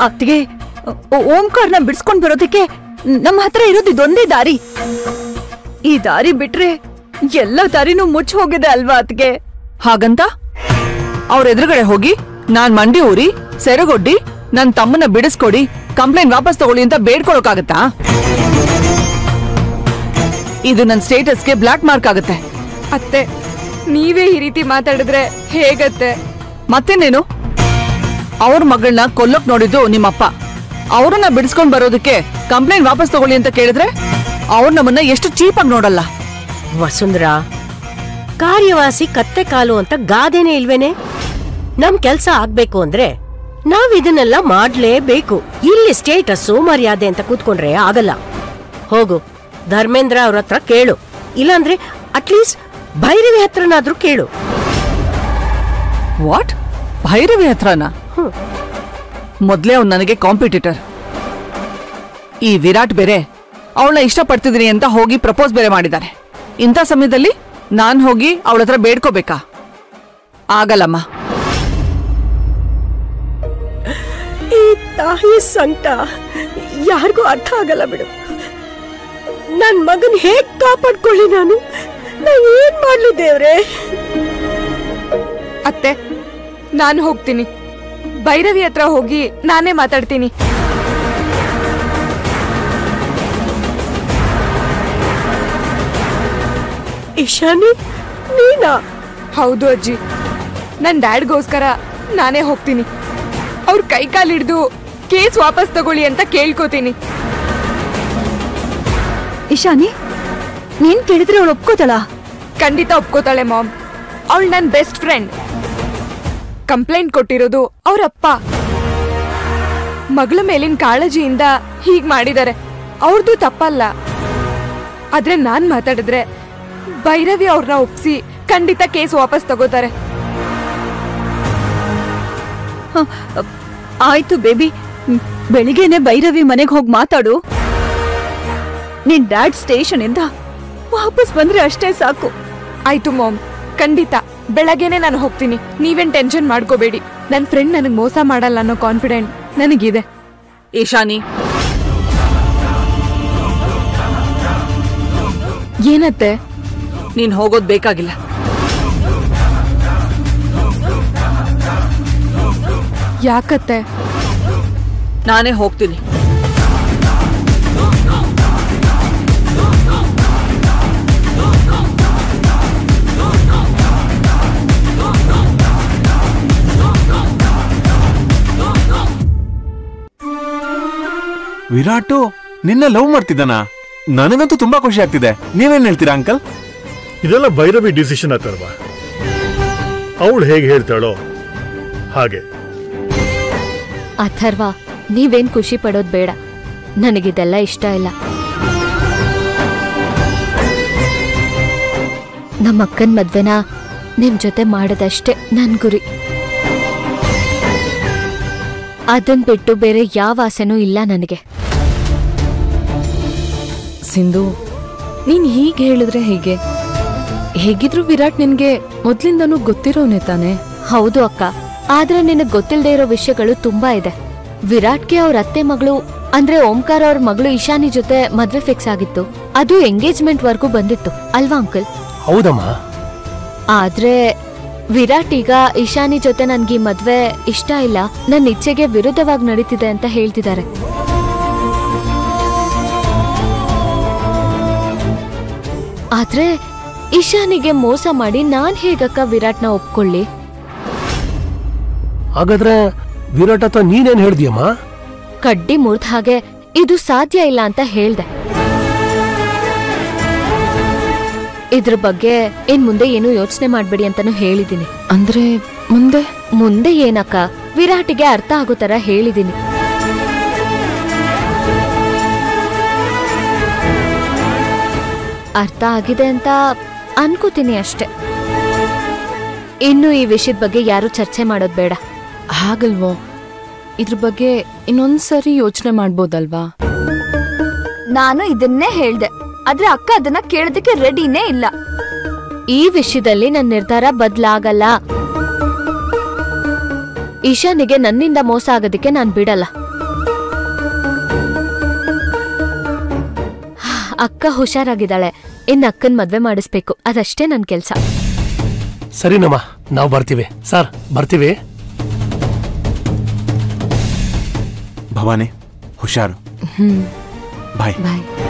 ಅತ್ತಿಗೆ ಓಂಕಾರ್ನ ಬಿಡ್ಸ್ಕೊಂಡ್ ಬರೋದಕ್ಕೆ ನಮ್ಮ ಹತ್ರ ಇರೋದು ಇದೊಂದೇ ದಾರಿ. ಈ ದಾರಿ ಬಿಟ್ರೆ ಎಲ್ಲ ದಾರಿನೂ ಮುಚ್ಚ ಹೋಗಿದೆ ಅಲ್ವಾ ಅತ್ತಿಗೆ? ಹಾಗಂತ ಅವ್ರ ಎದುರುಗಡೆ ಹೋಗಿ ನಾನ್ ಮಂಡಿ ಊರಿ ಸೆರಗೊಡ್ಡಿ ನನ್ ತಮ್ಮನ ಬಿಡಿಸ್ಕೊಡಿ, ಕಂಪ್ಲೇಂಟ್ ವಾಪಸ್ ತಗೊಳ್ಳಿ ಅಂತ ಬೇಡ್ಕೊಳಕಾಗತ್ತಾ? ಇದು ನನ್ ಸ್ಟೇಟಸ್ಗೆ ಬ್ಲಾಕ್ ಮಾರ್ಕ್ ಆಗುತ್ತೆ. ಅತ್ತೆ, ನೀವೇ ಈ ರೀತಿ ಮಾತಾಡಿದ್ರೆ ಹೇಗತ್ತೆ? ಮತ್ತೇನೇನು? ಅವ್ರ ಮಗಳನ್ನ ಕೊಲ್ಲೋಕ್ ನೋಡಿದ್ದು ನಿಮ್ಮಪ್ಪ. ಅವ್ರನ್ನ ಬಿಡಿಸ್ಕೊಂಡ್ ಬರೋದಕ್ಕೆ ಕಂಪ್ಲೇಂಟ್ ವಾಪಸ್ ತಗೊಳ್ಳಿ ಅಂತ ಕೇಳಿದ್ರೆ ಅವ್ರ ನಮ್ಮನ್ನ ಎಷ್ಟು ಚೀಪಾಗಿ ನೋಡಲ್ಲ. ವಸುಂಧರಾ, ಕಾರ್ಯವಾಸಿ ಕತ್ತೆ ಕಾಲು ಅಂತ ಗಾದೆನೇ ಇಲ್ವೇನೆ? ನಮ್ ಕೆಲ್ಸ ಆಗ್ಬೇಕು ಅಂದ್ರೆ ನಾವ್ ಇದನ್ನೆಲ್ಲ ಮಾಡ್ಲೇಬೇಕು. ಇಲ್ಲಿ ಸ್ಟೇಟಸ್ಸು ಮರ್ಯಾದೆ ಅಂತ ಕೂತ್ಕೊಂಡ್ರೆ ಆಗಲ್ಲ. ಹೋಗು, ಧರ್ಮೇಂದ್ರ ಅವ್ರ ಹತ್ರ ಕೇಳು, ಇಲ್ಲಾಂದ್ರೆ ಅಟ್ಲೀಸ್ಟ್ ಭೈರವಿ ಹತ್ರನಾದ್ರೂ ಕೇಳು. ವಾಟ್? ಭೈರವಿ ಹತ್ರನಾ? ಮೊದ್ಲೇ ಅವ್ನು ನನಗೆ ಕಾಂಪಿಟೇಟರ್. ಈ ವಿರಾಟ್ ಬೇರೆ ಅವಳನ್ನ ಇಷ್ಟಪಡ್ತಿದ್ದೀನಿ ಅಂತ ಹೋಗಿ ಪ್ರಪೋಸ್ ಬೇರೆ ಮಾಡಿದ್ದಾನೆ. ಇಂಥ ಸಮಯದಲ್ಲಿ ನಾನ್ ಹೋಗಿ ಅವಳ ಹತ್ರ ಬೇಡ್ಕೋಬೇಕಾ? ಆಗಲ್ಲಮ್ಮ. ಈ ತಾಯಿ ಸಂಕಟ ಯಾರಿಗೂ ಅರ್ಥ ಆಗಲ್ಲ ಬಿಡು. ನನ್ ಮಗನ್ ಹೇಗ್ ಕಾಪಾಡ್ಕೊಳ್ಳಿ ನಾನು ಏನ್ ಮಾಡ್ಲಿ ದೇವ್ರೆ? ಅತ್ತೆ, ನಾನು ಹೋಗ್ತೀನಿ. ಭೈರವಿ ಹತ್ರ ಹೋಗಿ ನಾನೇ ಮಾತಾಡ್ತೀನಿ. ಇಶಾನಿ, ನೀನಾ? ಹೌದು ಅಜ್ಜಿ, ನನ್ ಡ್ಯಾಡ್ಗೋಸ್ಕರ ನಾನೇ ಹೋಗ್ತೀನಿ. ಅವ್ರ ಕೈ ಕಾಲಿಡ್ದು ಕೇಸ್ ವಾಪಸ್ ತಗೊಳ್ಳಿ ಅಂತ ಕೇಳ್ಕೋತೀನಿ. ಇಶಾನಿ, ನೀನ್ ಕೇಳಿದ್ರೆ ಅವಳು ಒಪ್ಕೋತಾಳ? ಖಂಡಿತ ಒಪ್ಕೋತಾಳೆ ಮಾಮ್. ಅವಳು ನನ್ ಬೆಸ್ಟ್ ಫ್ರೆಂಡ್. ಕಂಪ್ಲೇಂಟ್ ಕೊಟ್ಟಿರೋದು ಅವ್ರಪ್ಪ. ಮಗಳ ಮೇಲಿನ ಕಾಳಜಿಯಿಂದ ಹೀಗ್ ಮಾಡಿದ್ದಾರೆ. ಅವ್ರದ್ದು ತಪ್ಪಲ್ಲ. ಆದ್ರೆ ನಾನ್ ಮಾತಾಡಿದ್ರೆ ಭೈರವಿ ಅವ್ರನ್ನ ಒಪ್ಸಿ ಖಂಡಿತ ಕೇಸ್ ವಾಪಸ್ ತಗೋತಾರೆ. ಆಯ್ತು ಬೇಬಿ, ಬೆಳಿಗ್ಗೆನೆ ಭೈರವಿ ಮನೆಗೆ ಹೋಗಿ ಮಾತಾಡು. ನಿನ್ ಡ್ಯಾಡ್ ಸ್ಟೇಷನ್ ಇಂದ ವಾಪಸ್ ಬಂದ್ರೆ ಅಷ್ಟೇ ಸಾಕು. ಆಯ್ತು ಮಾಮ್, ಖಂಡಿತ ಬೆಳಗ್ಗೆನೆ ನಾನು ಹೋಗ್ತೀನಿ. ನೀವೇನ್ ಟೆನ್ಷನ್ ಮಾಡ್ಕೋಬೇಡಿ. ನನ್ ಫ್ರೆಂಡ್ ನನಗ್ ಮೋಸ ಮಾಡಲ್ಲ ಅನ್ನೋ ಕಾನ್ಫಿಡೆಂಟ್ ನನಗಿದೆ. ಈಶಾನಿ, ಏನತ್ತೆ? ನೀನ್ ಹೋಗೋದ್ ಬೇಕಾಗಿಲ್ಲ. ಯಾಕತ್ತೆ? ನಾನೇ ಹೋಗ್ತೀನಿ. ವಿರಾಟು ನಿನ್ನ ಲವ್ ಮಾಡ್ತಿದ್ದಾನ? ನನಗಂತೂ ತುಂಬಾ ಖುಷಿ ಆಗ್ತಿದೆ. ನೀವೇನ್ ಹೇಳ್ತೀರಾ ಅಂಕಲ್? ಇದೆಲ್ಲ ಭೈರವಿ ಡಿಸಿಷನ್ ಅಥರ್ವ. ಅವಳು ಹೇಗೆ ಹೇಳ್ತಾಳೋ ಹಾಗೆ. ಅಥರ್ವ, ನೀವೇನ್ ಖುಷಿ ಪಡೋದ್ ಬೇಡ. ನನಗಿದೆಲ್ಲ ಇಷ್ಟ ಇಲ್ಲ. ನಮ್ಮ ಅಕ್ಕನ್ ಮದ್ವೆನ ನಿಮ್ ಜೊತೆ ಮಾಡೋದಷ್ಟೇ ನನ್ ಗುರಿ. ಅದನ್ ಬಿಟ್ಟು ಬೇರೆ ಯಾವ ಆಸೆನೂ ಇಲ್ಲ ನನಗೆ. ಸಿಂಧು, ನೀನ್ ಹೀಗೆ ಹೇಳಿದ್ರೆ ಹೇಗೆ? ಹೇಗಿದ್ರು ವಿರಾಟ್ ನಿನ್ಗೆ ಮೊದ್ಲಿಂದನೂ ಗೊತ್ತಿರೋನೆ ತಾನೆ? ಹೌದು ಅಕ್ಕ, ಆದ್ರೆ ನಿನಗ್ ಗೊತ್ತಿಲ್ಲದೆ ಇರೋ ವಿಷಯಗಳು ತುಂಬಾ ಇದೆ. ವಿರಾಟ್ಗೆ ಅವ್ರ ಅತ್ತೆ ಮಗಳು ಅಂದ್ರೆ ಓಂಕಾರ ಅವ್ರ ಮಗಳು ಇಶಾನಿ ಜೊತೆ ಮದ್ವೆ ಫಿಕ್ಸ್ ಆಗಿತ್ತು. ಅದು ಎಂಗೇಜ್ಮೆಂಟ್ ವರ್ಗೂ ಬಂದಿತ್ತು ಅಲ್ವಾ ಅಂಕಲ್? ಹೌದಮ್ಮ. ಆದ್ರೆ ವಿರಾಟ್ ಈಗ ಇಶಾನಿ ಜೊತೆ ನನ್ಗೆ ಮದ್ವೆ ಇಷ್ಟ ಇಲ್ಲ, ನನ್ನ ಇಚ್ಛೆಗೆ ವಿರುದ್ಧವಾಗಿ ನಡೀತಿದೆ ಅಂತ ಹೇಳ್ತಿದ್ದಾರೆ. ಆದ್ರೆ ಇಶಾನಿಗೆ ಮೋಸ ಮಾಡಿ ನಾನ್ ಹೇಗಕ್ಕ ವಿರಾಟ್ನ ಒಪ್ಕೊಳ್ಳಿ? ಹಾಗಾದ್ರೆ ವಿರಾಟ್ ಹತ್ರ ನೀನೇನ್ ಹೇಳ್ದಿಯಮ್ಮ? ಕಡ್ಡಿ ಮುರ್ದ ಹಾಗೆ ಇದು ಸಾಧ್ಯ ಇಲ್ಲ ಅಂತ ಹೇಳ್ದೆ. ಇದ್ರ ಬಗ್ಗೆ ಇನ್ ಮುಂದೆ ಏನು ಯೋಚನೆ ಮಾಡ್ಬೇಡಿ ಅಂತಾನು ಹೇಳಿದೀನಿ. ಅಂದ್ರೆ ಮುಂದೆ ಮುಂದೆ ಏನಕ್ಕ, ವಿರಾಟಿಗೆ ಅರ್ಥ ಆಗೋ ತರ ಹೇಳಿದೀನಿ. ಅರ್ಥ ಆಗಿದೆ ಅಂತ ಅನ್ಕೋತೀನಿ ಅಷ್ಟೆ. ಇನ್ನು ಈ ವಿಷಯದ ಬಗ್ಗೆ ಯಾರು ಚರ್ಚೆ ಮಾಡೋದ್ ಬೇಡ. ಹಾಗಲ್ವೋ? ಇದ್ರ ಬಗ್ಗೆ ಇನ್ನೊಂದ್ಸರಿ ಯೋಚನೆ ಮಾಡ್ಬೋದಲ್ವಾ? ನಾನು ಇದನ್ನೇ ಹೇಳ್ದೆ, ಆದ್ರೆ ಅಕ್ಕ ಅದನ್ನ ಕೇಳೋದಕ್ಕೆ ರೆಡಿನೇ ಇಲ್ಲ. ಈ ವಿಷಯದಲ್ಲಿ ನನ್ನ ನಿರ್ಧಾರ ಬದಲಾಗಲ್ಲ. ಈಶಾನಿಗೆ ನನ್ನಿಂದ ಮೋಸ ಆಗೋದಕ್ಕೆ ನಾನ್ ಬಿಡಲ್ಲ. ಅಕ್ಕ ಹುಷಾರಾಗಿದ್ದಾಳೆ. ಅಕ್ಕನ್ ಮದ್ವೆ ಮಾಡಿಸ್ಬೇಕು, ಅದಷ್ಟೇ ನನ್ ಕೆಲ್ಸ. ಸರಿನಮ್ಮ, ನಾವು ಬರ್ತೀವಿ. ಸರ್, ಬರ್ತೀವಿ. ಭವಾನಿ, ಹುಷಾರು. ಬಾಯ್. ಬಾಯ್.